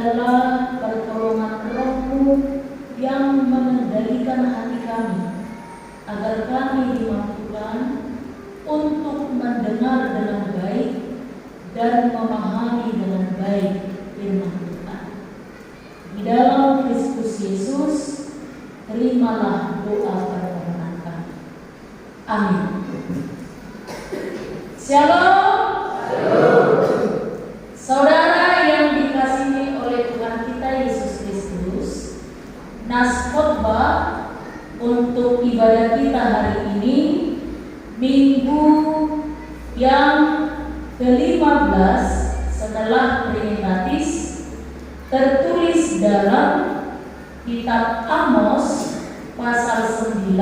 biarlah pertolongan Roh-Mu yang mengendalikan hati kami, agar kami dimampukan untuk mendengar dengan baik dan memahami dengan baik firman Tuhan. Di dalam Kristus Yesus, terimalah doa permohonan kami. Amin. Shalom. Saudara yang dikasihi oleh Tuhan kita Yesus Kristus, nas khotbah untuk ibadah kita hari ini, Minggu yang ke-15 setelah Trinitatis, tertulis dalam kitab Amos pasal 9,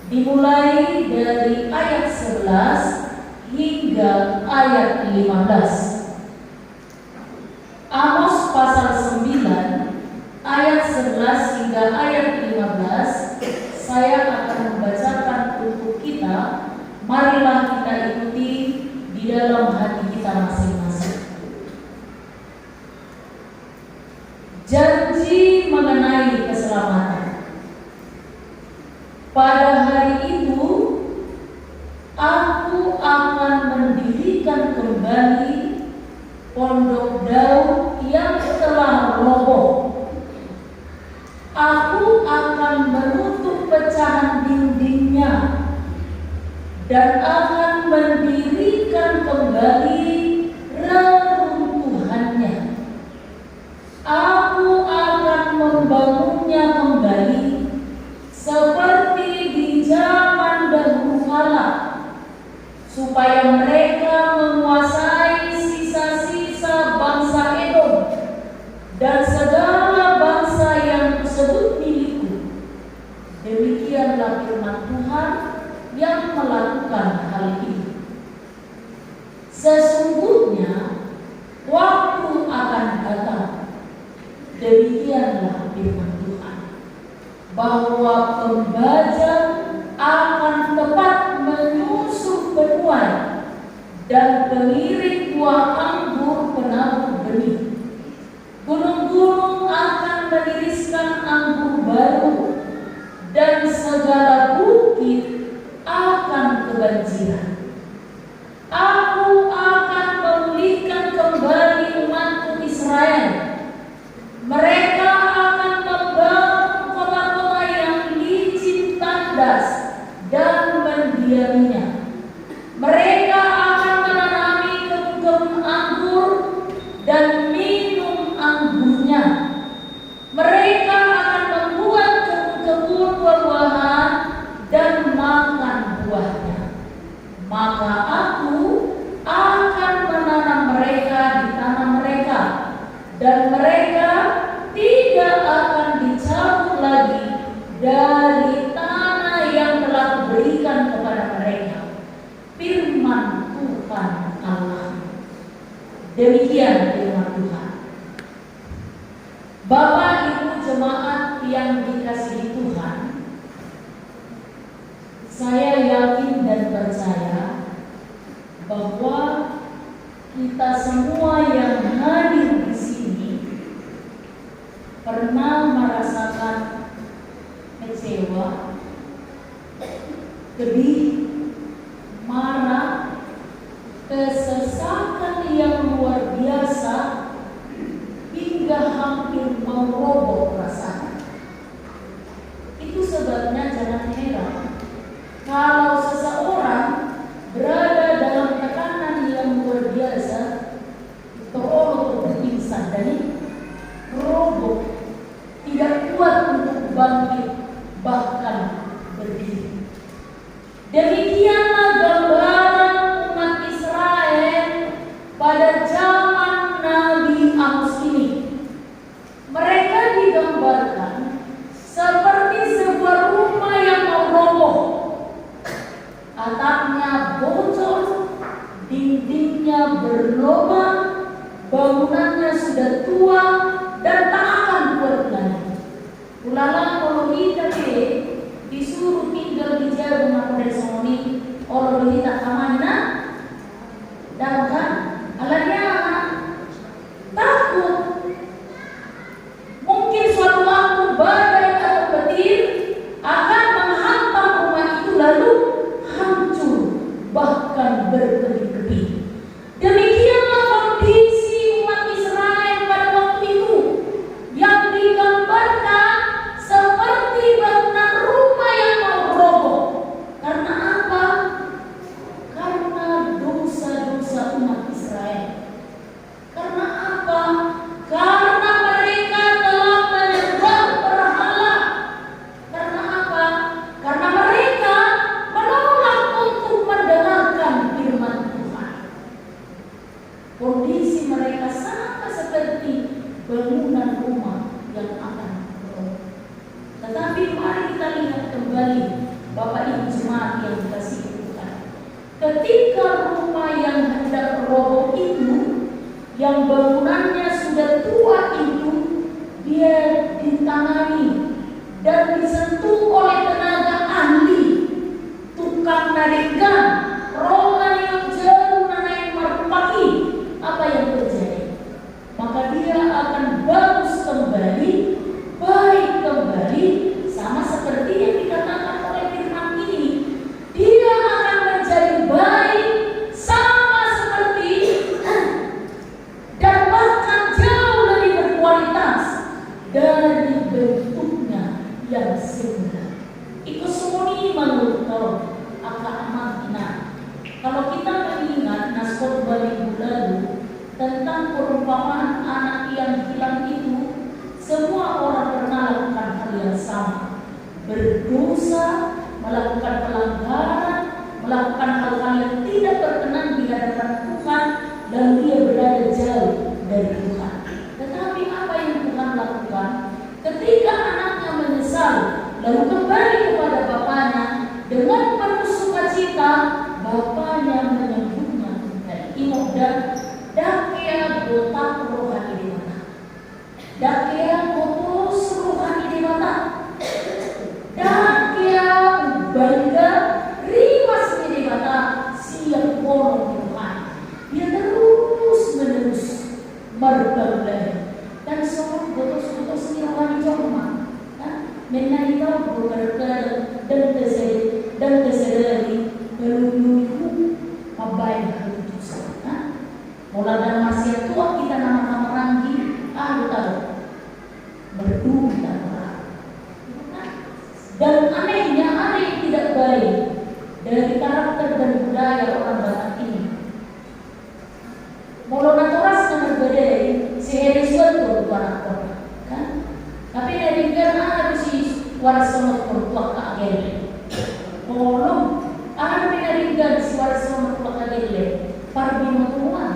dimulai dari ayat 11 hingga ayat 15. Amos pasal 9 ayat 11 hingga ayat 15 saya akan membacakan untuk kita. Marilah kita ikuti di dalam hati kita masing-masing. Janji mengenai keselamatan. Pada hari itu aku akan mendirikan kembali pondok Daud yang telah roboh. Aku akan menutup pecahan dindingnya dan akan mendirikan kembali reruntuhannya. Aku akan membangunnya kembali seperti di zaman dahulu kala, supaya mereka menguasai sisa-sisa bangsa Edom dan segala bangsa yang disebut milikku. Demikianlah firman Tuhan yang melakukan hal ini. Sesungguhnya waktu akan datang, demikianlah firman Tuhan, bahwa pembajak akan tepat menyusup penuai dan pengiring buah anggur penabur benih. Gunung-gunung akan meniriskan anggur baru dan segala bukit akan kebanjiran. Aku akan memulihkan kembali umatku Israel. Mereka akan membangun kota-kota yang licin tandas dan mendiaminya. Mereka akan menanami kebun-kebun anggur dan minum anggurnya. Mereka akan membuat kebun-kebun buah-buahan dan makan buahnya. Maka aku akan menanam mereka di tanah mereka, dan mereka tidak akan dicabut lagi dari tanah yang telah kuberikan kepada mereka. Firman Tuhan Allah. Demikian firman Tuhan. Bapak Ibu jemaat yang dikasihi Tuhan, saya yakin dan percaya bahwa kita semua yang hadir di sini pernah merasakan kecewa, sedih, marah, kesesakan yang luar biasa hingga hampir meroboh perasaan. Itu sebabnya jangan heran kalau seseorang berada dalam tekanan yang luar biasa, terlalu berpingsan dan roboh, tidak kuat untuk bangkit, bahkan berdiri. Demikianlah gambaran umat Israel pada zaman Nabi Amos ini. Mereka digambarkan seperti sebuah rumah yang mau roboh. Atapnya bocor, dindingnya berlubang, bangunannya sudah tua dan tak akan kuat lagi. Ulala kalau kita disuruh tinggal di jauh rumah Resoni, orang kita kemana? Dan kan, alanya takut yang bangunannya sudah tua itu, dia ditangani dan disentuh oleh tenaga ahli, tukang nadikan, rongan yang jauh naik marupaki. Apa yang terjadi? Maka dia akan bagus kembali, baik kembali, sama seperti yang dikatakan oleh firman ini. Dia akan menjadi baik sama seperti dan bahkan jauh lebih berkualitas dari bentuknya yang semula. Ikut semuni menurut angka amantina. Kalau kita mengingat naskah minggu lalu tentang perumpamaan anak yang hilang itu, semua orang pernah melakukan hal yang sama, berdosa, melakukan pelanggaran, melakukan hal-hal yang tidak berkenan di hadapan Tuhan, dan dia berada jauh dari Tuhan. Tetapi apa yang Tuhan lakukan? Ketika anaknya menyesal lalu kembali kepada bapaknya dengan penuh sukacita, bapaknya menyambutnya dan imok dan dakea botak rohani di mata, dakea botos rohani di mata, dakea bangga rimas di mata, siap bolong di Tuhan. Dia terus menerus berkembang dan semua botos-botos rohani cuma menaikan berkata dan kesedari berlulu mabai berdosa. Mulai dari masih tua kita nama-nama ranggi, tahu berdua dan anehnya ada yang tidak baik dari karakter dan budaya orang Batak ini. Mulai naturas yang berbeda si Heriswat berwarna kan, tapi dari karena ada si waras sama bertuak agel. Tolong, ada penarigan si waras sama bertuak agel. Parbino Tuhan,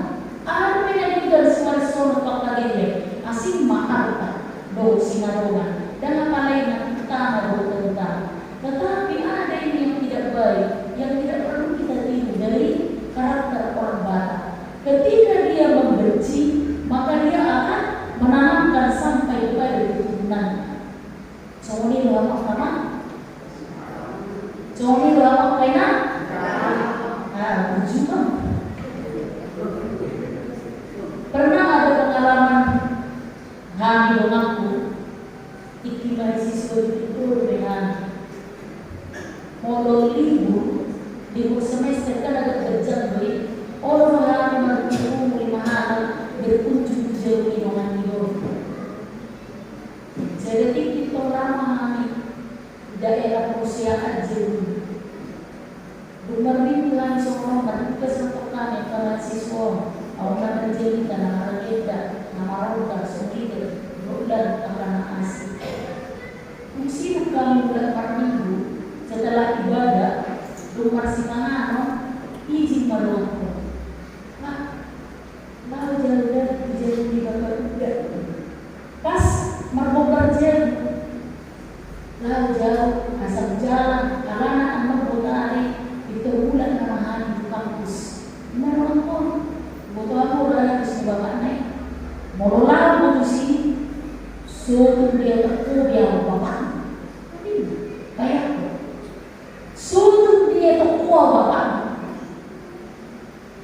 ada penarigan si waras sama bertuak agel. Asing mahal kan, do sinarongan dan apa lain yang kita mau tentang. Tetapi ada ini yang tidak baik, yang tidak perlu kita tiru dari karakter orang Batak. Ketika dia membenci, maka dia akan menanamkan sampai kepada keturunan. Soalnya lu apa nama? Soalnya lu apa kena? Berjuang. Pernah ada pengalaman kami mengaku ikibai siswa itu dengan modal libur semester kan ada kerja baik. Orang yang berkunjung di mahal berkunjung jauh di ruangan hidup. Jadi kita orang daerah perusahaan jauh. Bukan langsung orang berkesempatan yang kalau siswa orang berjadi dan orang kita nama orang sendiri bulan akan asik. Mesti bukan bulan per minggu setelah ibadah rumah si Manano izin meluangkan. Lalu jalan di bapak udah pas mau kerja lalu jauh asal jalan karena anak botari itu bulan kemahan di kampus menonton butuh aku udah harus bapak naik mau lalu butuh sih suruh dia teku dia bapak kayak suruh dia teku bapak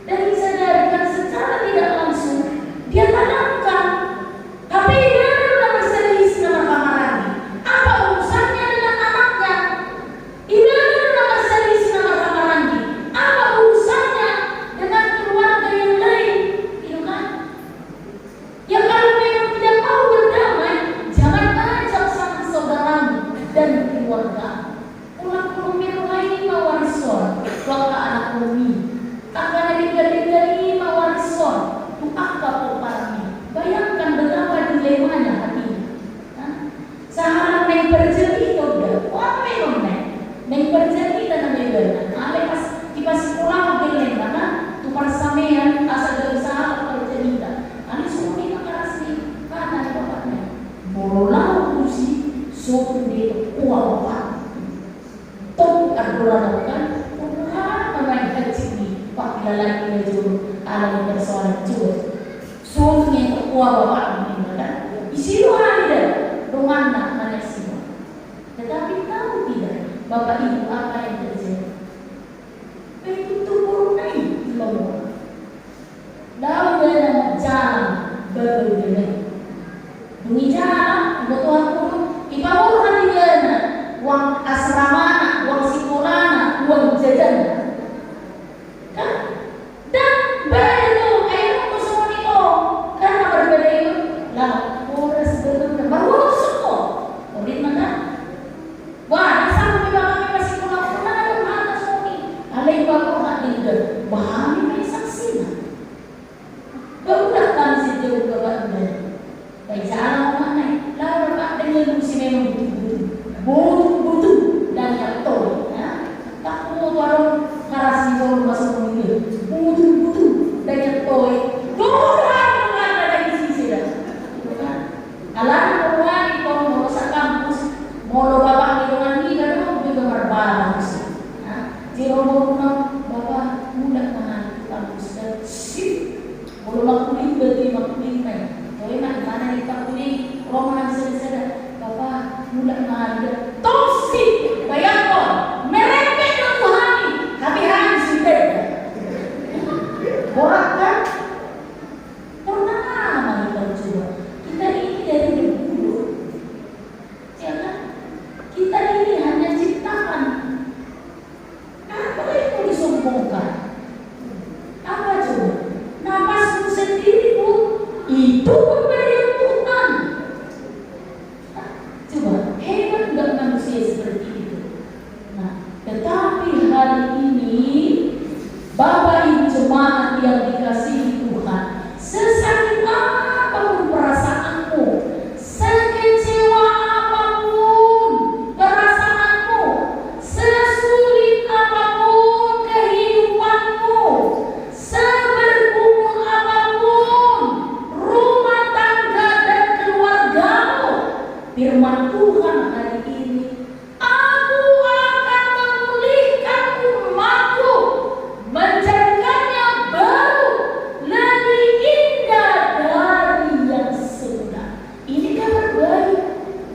dan disadarkan secara tidak langsung dia tanamkan HP dia udah berselisih nama kamarani. Apa urusannya dengan anaknya? Ini udah berselisih nama kamarani. Apa urusannya dengan keluarga yang lain? Itu kan? Ya kalau memang tidak mau berdamai, jangan ajak sama saudaramu dan keluarga. Pulang ini mawarison, waktu anak umi. Akan dari mawarison, tu apa poparnya? Bayangkan betapa dilemanya hatinya. Saharan yang terjadi itu udah, apa yang yang terjadi dan yang ada pas pas pulang ke mana tu persamaan asal dari sahabat terjadi. Ani semua ini kerasnya karena bapaknya. Bola kursi suatu dia uang apa? Tok aturan kan? Tuhan pemain kecil ni pak lelaki itu alam persoalan juga. tua bapak ini kan. Isiru ada rumah mana semua. Tetapi tahu tidak bapak ibu apa yang terjadi? Itu turun naik di bawah. Lalu dia jalan berbeda. Bunyi jalan, Tuhan pun ibarat dia uang asrama, uang sekolahna, uang jajan. Kan? Dan begitu ayo semua itu karena berbeda itu lah orang sebelumnya baru semua orang mana wah sampai bapak masih pulang mana semua ini alih bapak nak tinggal bahan ini saksi baru datang sejauh ke bapak baik jalan mana lalu bapak dengan musim memang butuh dan yang tahu tak mau warung harasi warung masuk mobil butuh dan yang tahu Tuhan ada di sisi dah alam Tuhan itu mau sa kampus mau bapak dengan ni kan juga berbahasa jiro mau bapak muda mana kampus dan sip mau makulit berarti makulit kan jadi mana di kampus roman sedih bapak muda mana toksik bayangkan merepek Tuhan habihan sudah orang kan pernah kita coba kita ini dari dulu ya kan kita ini hanya ciptaan apa itu disombongkan apa coba napasmu sendiri pun itu pemberian Tuhan coba hebat nggak manusia seperti itu. Nah tetapi hari ini Bapak Ibu jemaat yang dikasihi Tuhan, sesakit apapun perasaanmu, sekecewa apapun perasaanmu, sesulit apapun kehidupanmu, sebergumul apapun rumah tangga dan keluargamu, firman Tuhan hari ini, aku akan memulihkan umatku, menjadikannya baru, lebih indah dari yang semula. Ini kabar baik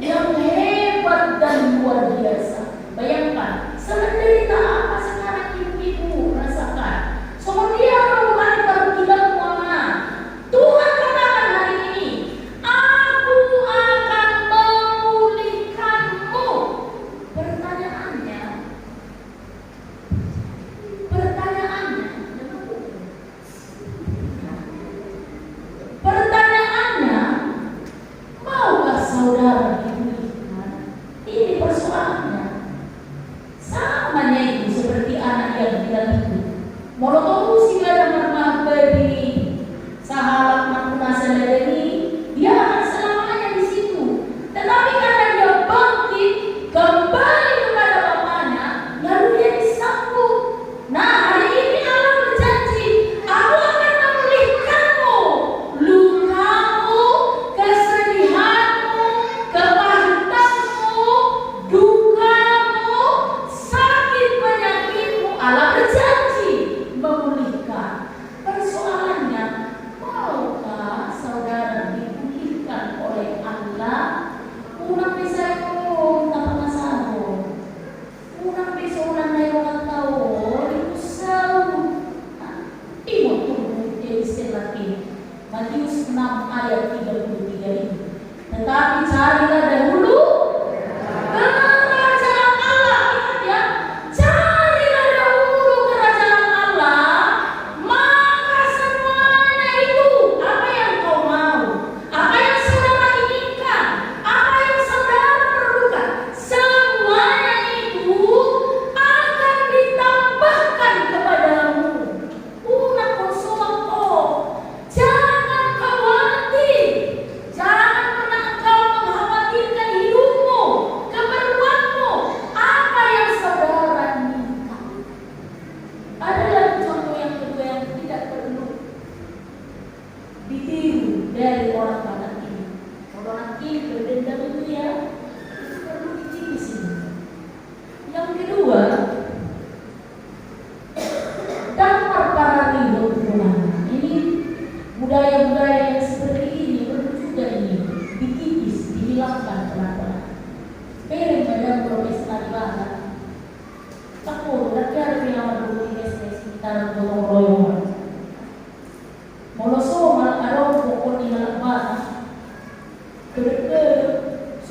yang hebat dan luar biasa. Bayangkan, semenderita apa sekarang ibu-ibu rasakan. Semua dia mulai terbilang mana. Tuhan katakan hari ini, aku akan memulihkanmu. Pertanyaannya, maukah saudara dipulihkan? Ini persoalannya. Samanya itu seperti anak yang bilang itu. Molotov si ada marmah beri sahabat makna ini, dia akan selamanya di situ. Tetapi karena dia bangkit kembali kepada bapaknya, lalu dia disambut. Nah hari ini Allah berjanji, aku akan memulihkanmu, lukamu, kesedihanmu, kepahitanmu, dukamu, sakit penyakitmu. Allah berjanji memulihkan. Persoalannya, maukah saudara dipulihkan oleh Allah? Unang bisa itu tak masalah. Unang bisa ulang na yung tao, itu selalu imot tubuh dari selaki. Matius 6 ayat 33 ini. Tetapi carilah dahulu kerajaan Allah. Ingat ya, carilah dahulu kerajaan Allah, maka semuanya itu apa yang kau mau, apa yang saudara inginkan, apa yang saudara perlukan, semuanya itu akan ditambahkan kepadamu. Una konsumo, jangan khawatir, jangan pernah engkau mengkhawatirkan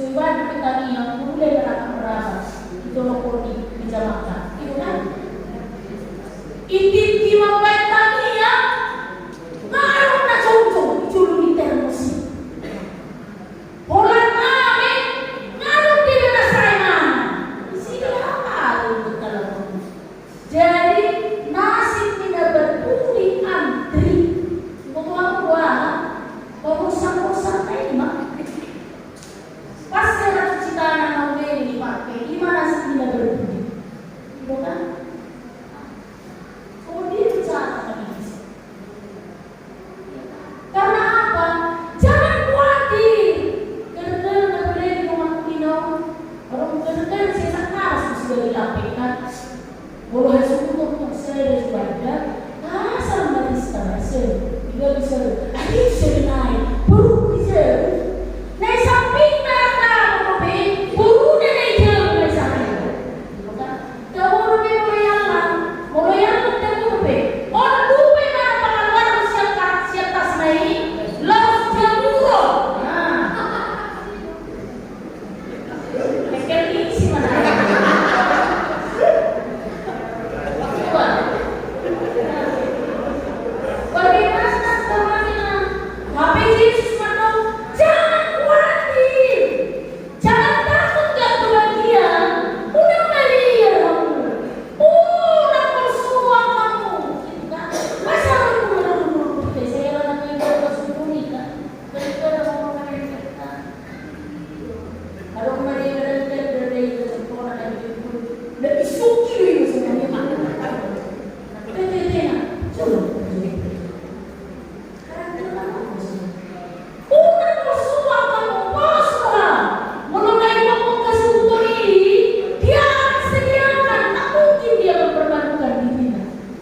Coba di petani yang mulai berapa itu lokal di Jakarta, itu kan? Inti mampai tani ya, ngaruh na jauh jauh di termosi. Pola kami ngaruh di mana saya? Sini apa itu kalau? Jadi nasib tidak berpuli antri. Untuk apa urusan ini mah? Pasti ada cuci tangan mau beli dipakai. Gimana sih tidak berpuli? Bukan? Kemudian bicara kami di sini. Karena apa? Jangan khawatir. Kadang-kadang nggak boleh di rumah kulino. Orang kadang-kadang saya keras sudah dilakukan. Boleh untuk saya sudah. Asal barista saya juga bisa. Adik saya naik, baru bisa. Naik samping nak baru naik jalan naik samping. Kau mulai orang lupa nak pengaluan siap tas naik, lalu jauh. Ekor ini sih mana? Bagaimana temannya? Tapi Yesus bilang, jangan khawatir, jangan takut gak kebahagiaan. Udah melihat kamu, udah bersuah kamu. Masa lu saya lagi bersuah nikah, daripada mau kita. Kalau kemarin dari sekolah dari lebih suki itu sebenarnya makan.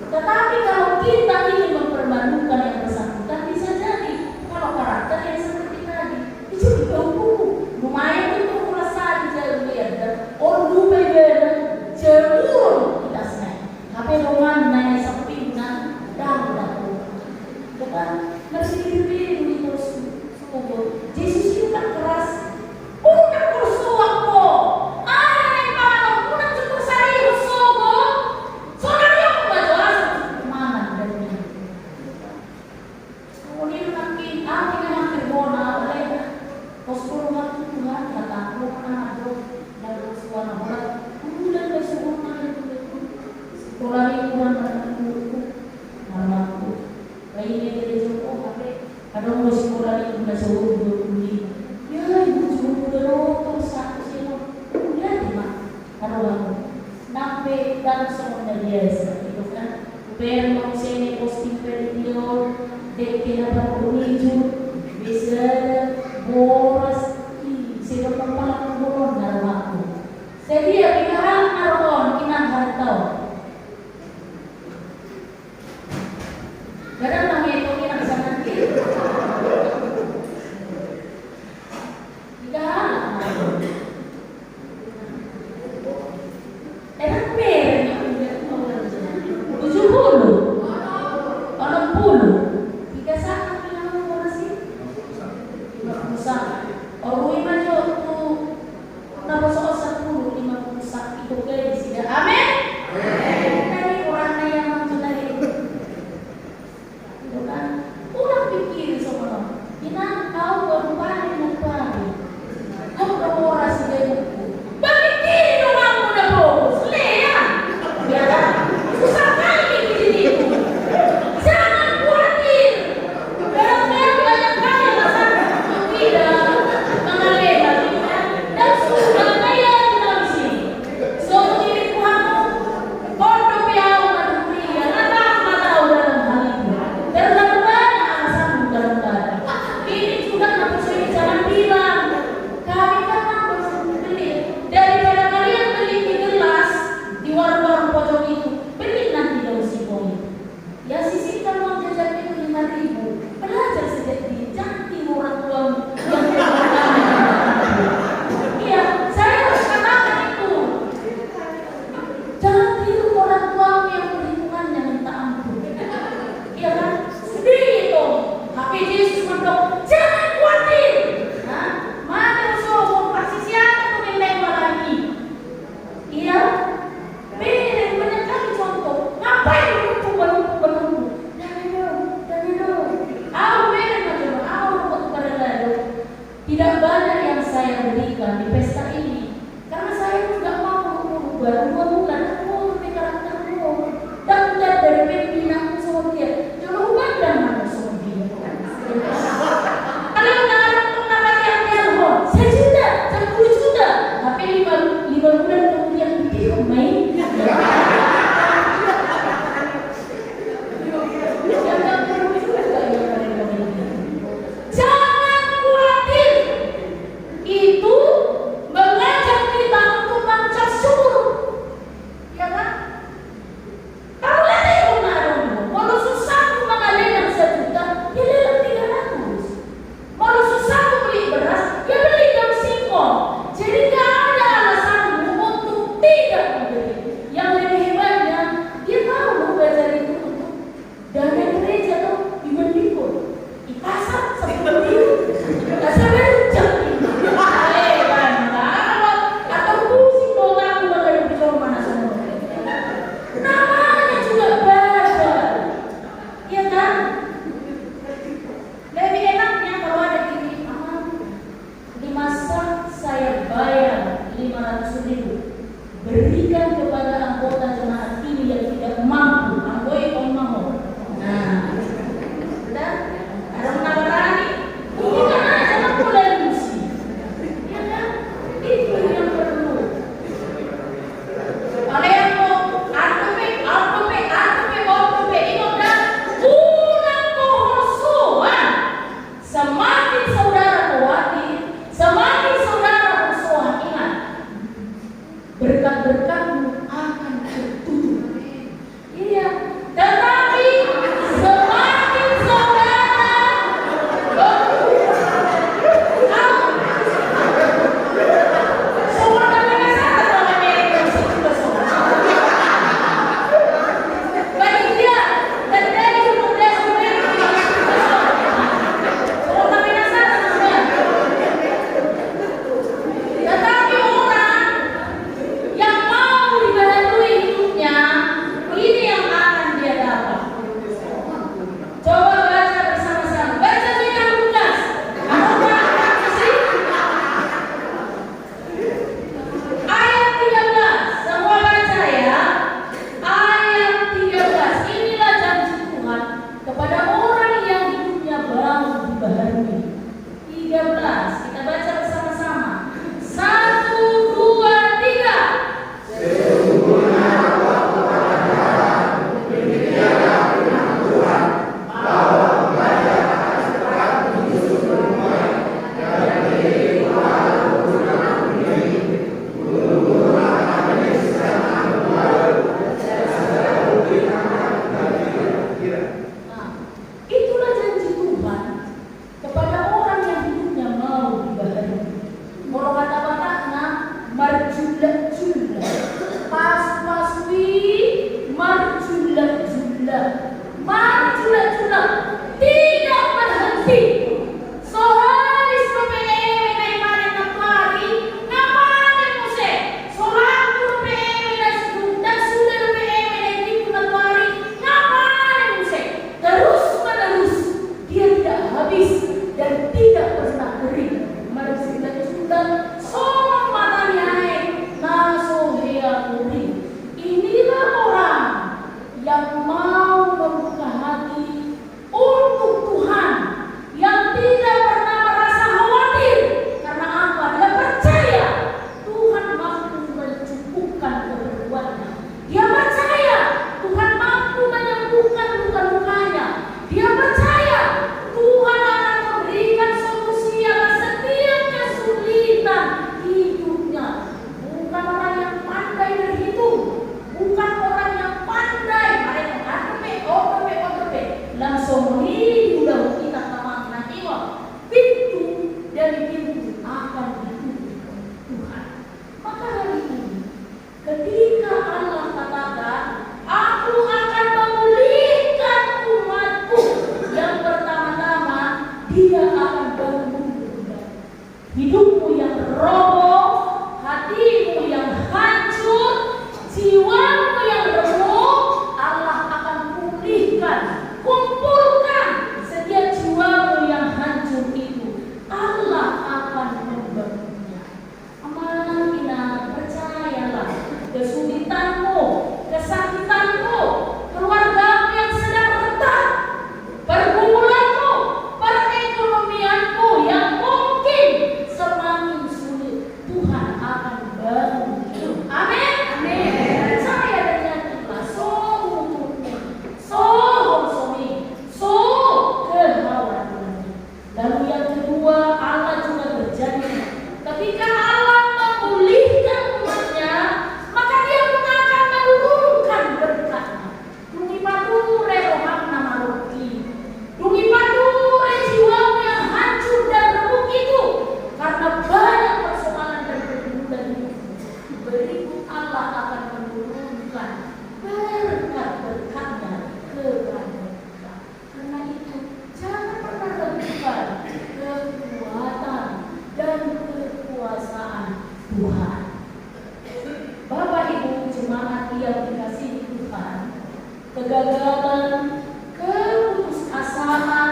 Tetapi kalau kita ingin mempermalukan yang bersangkutan, bisa jadi kalau karakter yang seperti tadi itu dulu lumayan itu merasa di jalan orang lupa jauh kita senang tapi roman naik samping dan bukan masih dipilih terus Yesus itu kan keras udah bersuap kok yang mana udah cukup saya bersuap soalnya aku gak jelas mana dari ini kemudian makin makin bona oleh postur waktu Tuhan kata aku pernah ada dari suara orang udah bersuap sekolah lingkungan bertemu namaku kayaknya dari Joko tapi ada mau sekolah lingkungan seluruh 25 ya ibu cuma terus satu sih udah mah kalau sampai dan semua biasa itu kan per mau sini posting video dekin apa pun bisa boras sih kepala boron dalam aku jadi ya pikiran naron kinang hartau kadang lagi itu kinang sana saya berikan di pesta ini, karena saya juga mau baru 2 bulan aku lebih karaktermu dan dari pimpinan sama dia jauh banget mana sama dia. Kalau orang nama yang loh, 1 juta, 10 juta, tapi 5 bulan kemudian dia main. Berikan kepada anggota jemaat ini yang tidak mampu, anggoi om mau. Nah, sudah ada menawarani, ini kan aja mulai misi, ya kan? Itu yang perlu. Kalau yang mau artope, ini udah unang kohosuan. Semakin saudara khawatir, semakin saudara bersuah ingat. Berkat-berkatmu akan tertutup. Iya, tetapi semakin saudara tidak berhenti. Soharis PPM naimarin nakwari, namarin muse. Sohaku PPM dan sudah PPM naikinku nakwari, namarin muse. Terus menerus, dia tidak habis dan tidak pernah beri. Mari kita sudah semua matanya naso hea kuri. Inilah orang yang mau membuka hati untuk Tuhan, yang tidak pernah merasa khawatir. Karena apa? Dia percaya Tuhan mampu mencukupkan keperluannya. Dia percaya Tuhan mampu menyembuhkan luka-lukanya. Dia percaya Tuhan akan memberikan solusi atas setiap kesulitan hidupnya. Bukan orang yang pandai berhitung, bukan orang yang pandai mereka otope langsung ini udah kita tamang nakiwa pintu dari pintu akan ditutup Tuhan. Maka hari ini ketika Allah katakan aku akan memulihkan umatku, yang pertama-tama dia akan bangun kembali hidupmu yang roboh, hatimu yang hancur, jiwamu yang remuk. Allah akan pulihkan, kumpulkan setiap jiwamu yang hancur itu. Allah akan membangun. kegagalan, keputusasaan,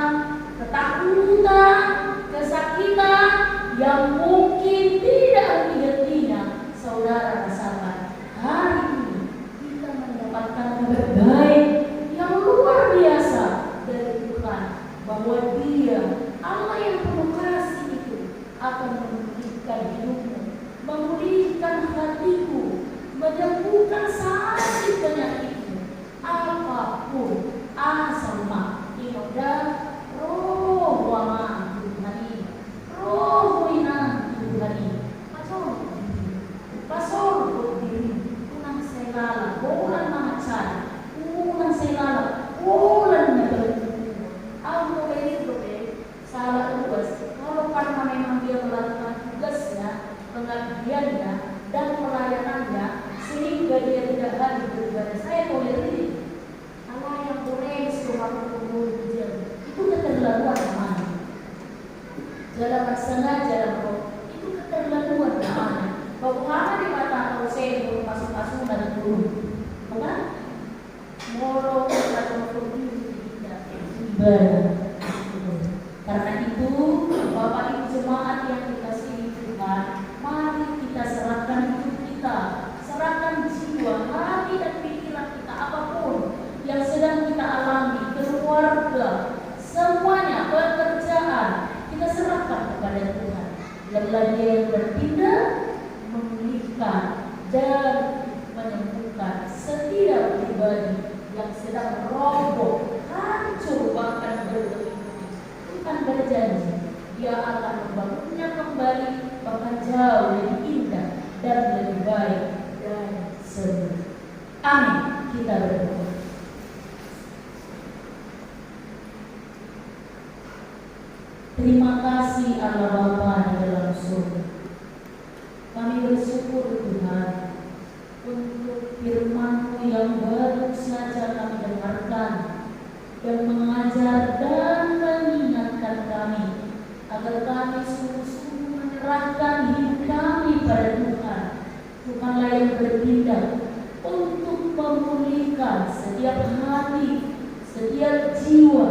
ketakutan, kesakitan yang mungkin tidak henti-hentinya saudara rasakan. Hari ini kita mendapatkan kabar baik yang luar biasa dari Tuhan, bahwa Dia, Allah yang penuh kasih itu, akan memulihkan hidupmu, memulihkan hatiku, menyembuhkan sakit penyakitmu, apapun asal inoda roh wama Tuhan, roh winan Tuhan, pasor diri, unang selala, bulan mangacan, unang selala, bulan nagalakuan. Ang itu salah luas. Kalau karena memang dia melakukan tugasnya, pengabdiannya dan pelayanannya, sehingga dia tidak hadir beribadah. Saya tolerir. Allah yang boleh suruh hujan itu keterlaluan namanya. Dalam sengaja dalam roh itu keterlaluan namanya. Bahwa di mata kalau saya masuk dan turun, bukan? Moro atau turun tidak ibadah. Karena itu, Bapak Ibu jemaat yang dikasihi Tuhan, mari kita serahkan hidup kita, serahkan jiwa, hati dan pikiran kita, apapun yang sedang kita alami, keluarga, semuanya, pekerjaan, kita serahkan kepada Tuhan. Biarlah Dia yang bertindak, memulihkan dan menyembuhkan setiap pribadi yang sedang roboh, hancur, bahkan berlebih. Tuhan berjanji Dia akan membangunnya kembali, bahkan jauh lebih indah dan lebih baik dari sebelumnya. Amin. Kita berdoa. Terima kasih Allah Bapa di dalam surga. Kami bersyukur Tuhan untuk firman-Mu yang baru saja kami dengarkan, dan mengajar dan mengingatkan kami agar kami sungguh-sungguh menyerahkan hidup kami pada Tuhan. Tuhanlah yang bertindak untuk memulihkan setiap hati, setiap jiwa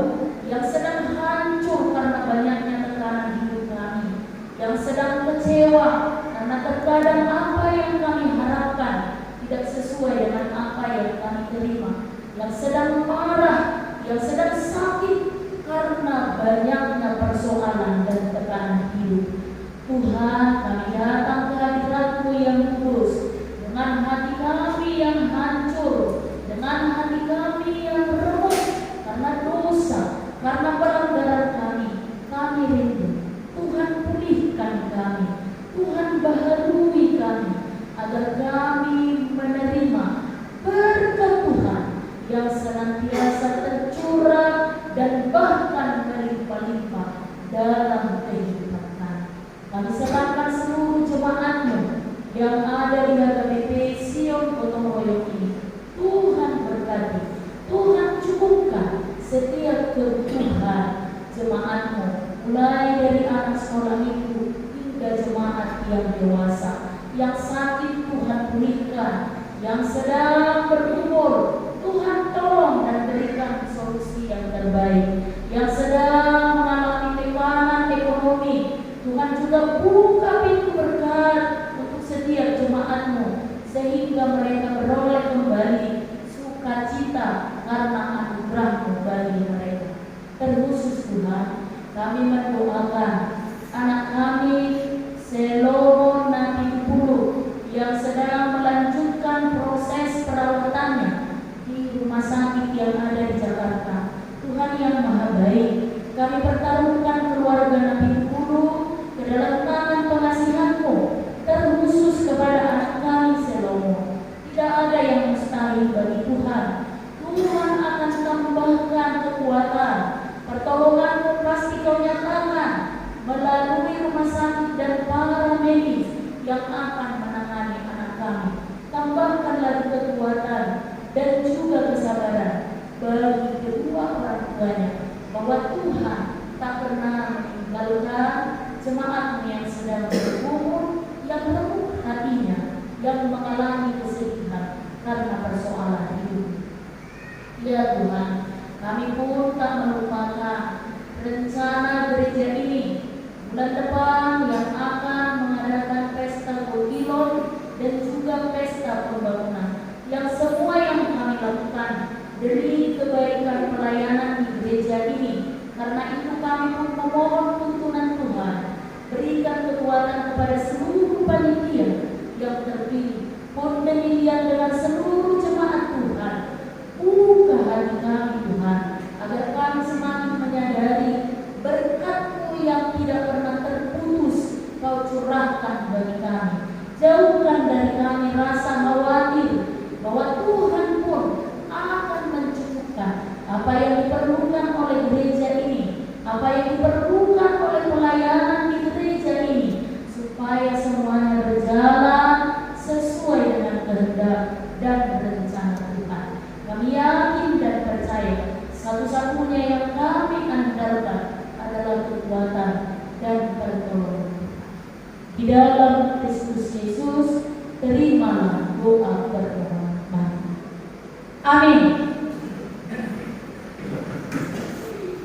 yang sedang hancur karena banyaknya tekanan hidup kami, yang sedang kecewa karena terkadang apa yang kami harapkan tidak sesuai dengan apa yang kami terima, yang sedang marah, yang sedang sakit karena banyaknya persoalan dan tekanan hidup. Tuhan, kami datang ke hadirat-Mu yang tulus, dengan hati kami yang hancur, dengan hati kami yang remuk karena dosa, karena pelanggaran kami. Kami rindu Tuhan, pulihkan kami, Tuhan baharui kami, agar kami menerima berkat Tuhan yang senantiasa tercurah dan bahkan melimpah-limpah dalam kehidupan kami. Kami serahkan seluruh jemaat-Mu yang ada di HKBP Sion Gotong Royong ini. Tuhan berkati, Tuhan cukupkan setiap kebutuhan jemaat-Mu, mulai dari anak sekolah minggu hingga jemaat yang dewasa, yang sakit Tuhan pulihkan, yang sedang berumur Tuhan tolong dan berikan solusi yang terbaik, yang sedang mengalami tekanan ekonomi Tuhan juga buka pintu berkat untuk setiap jemaat-Mu, sehingga mereka beroleh kembali sukacita karena anugerah-Mu bagi mereka. Terkhusus Tuhan, kami mendoakan anak kami Selomo Nabi Pulu yang sedang melanjutkan proses perawatannya di rumah sakit yang ada di Jakarta. Tuhan yang Maha Baik, kami pertaruhkan keluarga Nabi Pulu ke dalam tangan pengasihan-Mu, terkhusus kepada anak kami Selomo. Tidak ada yang mustahil bagi Tuhan. Tuhan akan tambahkan kekuatan, pertolongan-Mu pasti Kau nyatakan melalui rumah sakit dan para medis yang akan menangani anak kami. Tambahkan lagi kekuatan dan juga kesabaran bagi kedua orang tuanya, bahwa Tuhan tak pernah meninggalkan jemaat-Mu yang sedang bergumul, yang remuk hatinya, yang mengalami kesedihan karena persoalan hidup. Ya Tuhan, kami pun tak melupakan rencana gereja ini bulan depan yang akan mengadakan pesta Gotilon dan juga pesta pembangunan, yang semua yang kami lakukan demi kebaikan pelayanan di gereja ini. Karena itu kami pun memohon tuntunan Tuhan, berikan kekuatan kepada seluruh panitia yang terpilih, pun demikian dengan seluruh jemaat Tuhan. Buka hati kami Tuhan, agar kami semakin menyadari berkat-Mu yang tidak pernah terputus Kau curahkan bagi kami. Jauhkan dari kami rasa khawatir bahwa Tuhan pun akan mencukupkan apa yang diperlukan oleh gereja ini, apa yang diperlukan oleh pelayanan di gereja ini, supaya semuanya berjalan sesuai dengan kehendak dan rencana Tuhan. Kami yakin dan percaya satu-satunya yang kami andalkan adalah kekuatan dan pertolongan. Di dalam Kristus Yesus, terimalah doa permohonan kami. Amin.